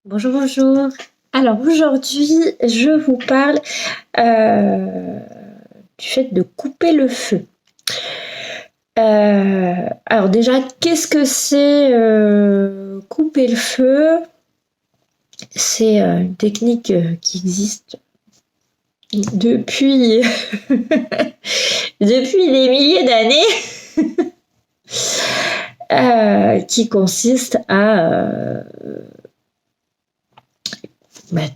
Bonjour, bonjour. Alors aujourd'hui, je vous parle du fait de couper le feu. Alors déjà, qu'est-ce que c'est couper le feu? C'est une technique qui existe depuis depuis des milliers d'années, qui consiste à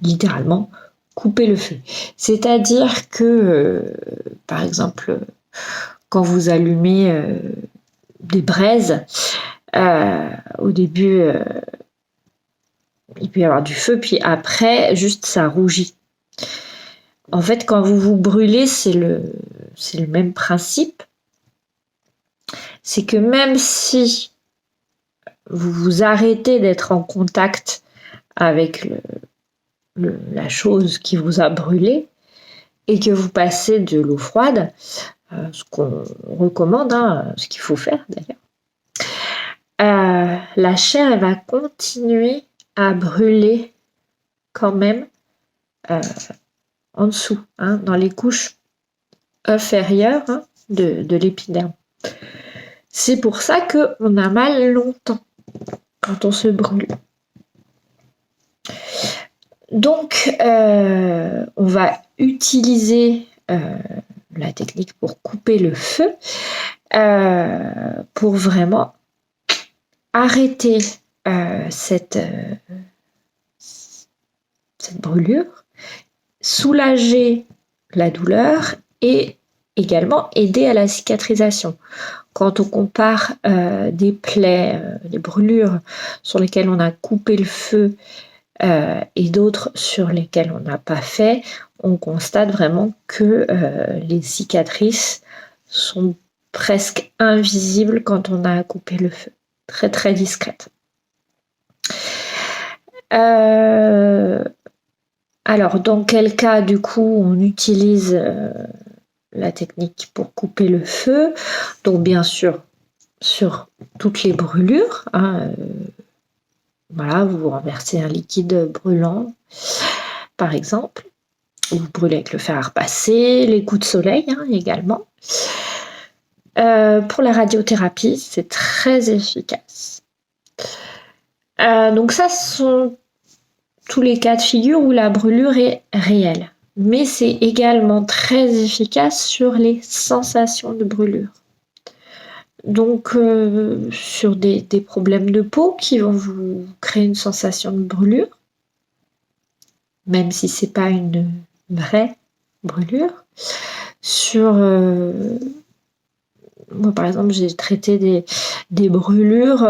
littéralement couper le feu. C'est-à-dire que, par exemple, quand vous allumez des braises, au début, il peut y avoir du feu, puis après, juste ça rougit. En fait, quand vous vous brûlez, c'est le même principe. C'est que même si vous vous arrêtez d'être en contact avec la chose qui vous a brûlé et que vous passez de l'eau froide, ce qu'on recommande, ce qu'il faut faire d'ailleurs, la chair elle va continuer à brûler quand même en dessous, dans les couches inférieures de l'épiderme. C'est pour ça qu'on a mal longtemps quand on se brûle. Donc, on va utiliser la technique pour couper le feu, pour vraiment arrêter cette brûlure, soulager la douleur et également aider à la cicatrisation. Quand on compare des plaies, des brûlures sur lesquelles on a coupé le feu et d'autres sur lesquelles on n'a pas fait, on constate vraiment que les cicatrices sont presque invisibles quand on a coupé le feu. Très très discrètes. Alors, dans quel cas, du coup, on utilise la technique pour couper le feu? Donc, bien sûr, sur toutes les brûlures. Voilà, vous renversez un liquide brûlant, par exemple. Vous brûlez avec le fer à repasser, les coups de soleil également. Pour la radiothérapie, c'est très efficace. Donc ça, ce sont tous les cas de figure où la brûlure est réelle. Mais c'est également très efficace sur les sensations de brûlure. Donc, sur des problèmes de peau qui vont vous créer une sensation de brûlure, même si c'est pas une vraie brûlure. Sur moi, par exemple, j'ai traité des brûlures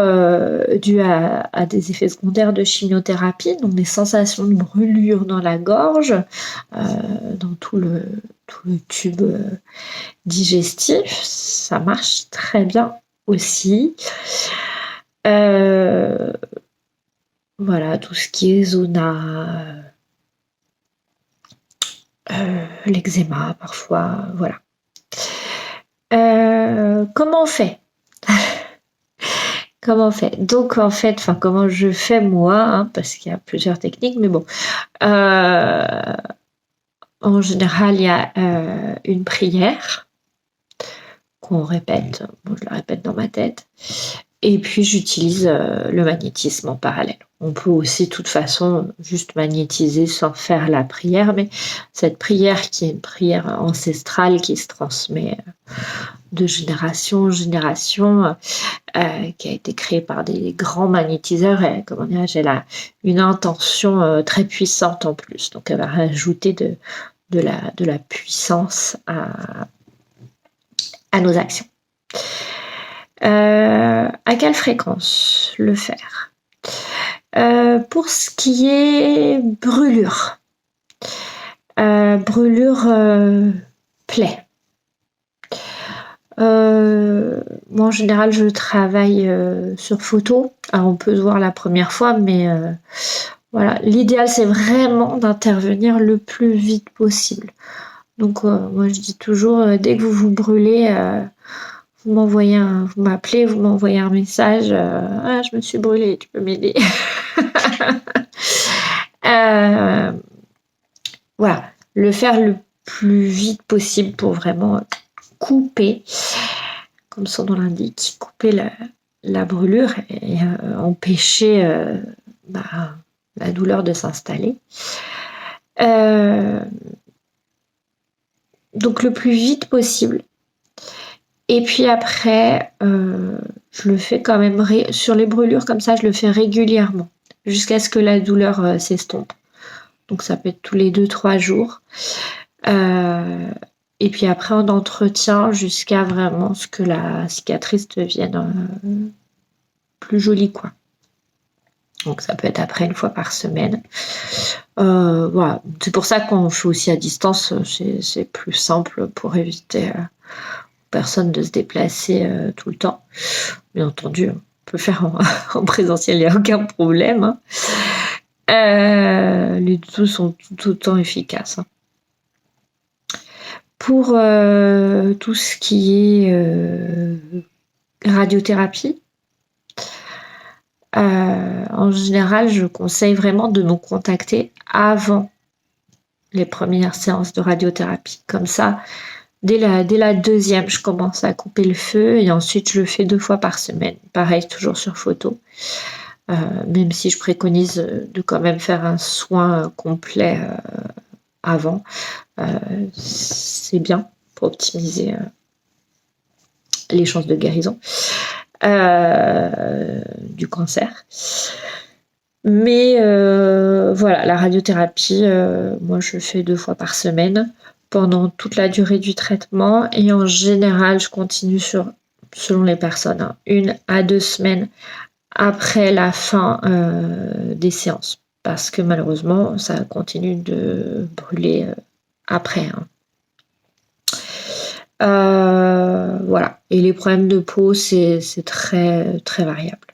dues à des effets secondaires de chimiothérapie, donc des sensations de brûlure dans la gorge, dans tout le tube digestif. Ça marche très bien aussi. Voilà, tout ce qui est zona, l'eczéma parfois, voilà. Comment on fait? Comment on fait? Donc en fait, comment je fais moi, parce qu'il y a plusieurs techniques, mais bon. En général, il y a une prière qu'on répète. Bon, je la répète dans ma tête. Et puis j'utilise le magnétisme en parallèle. On peut aussi de toute façon juste magnétiser sans faire la prière, mais cette prière qui est une prière ancestrale qui se transmet de génération en génération, qui a été créée par des grands magnétiseurs, et comment dirais-je, elle a une intention très puissante en plus. Donc elle va rajouter de la puissance à nos actions. À quelle fréquence le faire? Pour ce qui est brûlure, plaie. Moi en général je travaille sur photo. Alors on peut se voir la première fois, mais voilà, l'idéal c'est vraiment d'intervenir le plus vite possible. Donc moi je dis toujours, dès que vous vous brûlez, vous m'appelez, vous m'envoyez un message, je me suis brûlée, tu peux m'aider. Voilà, le faire le plus vite possible pour vraiment couper, comme son nom l'indique, couper la brûlure et empêcher la douleur de s'installer. Donc le plus vite possible. Et puis après, je le fais quand même sur les brûlures comme ça, je le fais régulièrement jusqu'à ce que la douleur s'estompe. Donc ça peut être tous les 2-3 jours. Et puis après, on entretient jusqu'à vraiment ce que la cicatrice devienne plus jolie, quoi. Donc ça peut être après 1 fois par semaine. Voilà. C'est pour ça qu'on fait aussi à distance. C'est plus simple pour éviter aux personnes de se déplacer tout le temps. Bien entendu, on peut faire en présentiel, il n'y a aucun problème. Hein. Les deux sont tout autant efficaces. Hein. Pour tout ce qui est radiothérapie, en général, je conseille vraiment de me contacter avant les premières séances de radiothérapie. Comme ça, dès la deuxième, je commence à couper le feu et ensuite je le fais 2 fois par semaine. Pareil, toujours sur photo. Même si je préconise de quand même faire un soin complet avant. C'est bien pour optimiser les chances de guérison du cancer. Mais voilà, la radiothérapie, moi je fais 2 fois par semaine pendant toute la durée du traitement et en général je continue selon les personnes, 1 à 2 semaines après la fin des séances parce que malheureusement ça continue de brûler après. Voilà. Et les problèmes de peau, c'est très, très variable.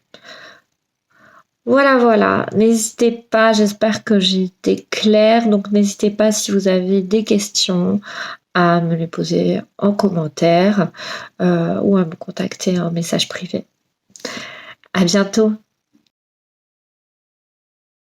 Voilà. N'hésitez pas, j'espère que j'ai été claire. Donc, n'hésitez pas si vous avez des questions à me les poser en commentaire ou à me contacter en message privé. À bientôt.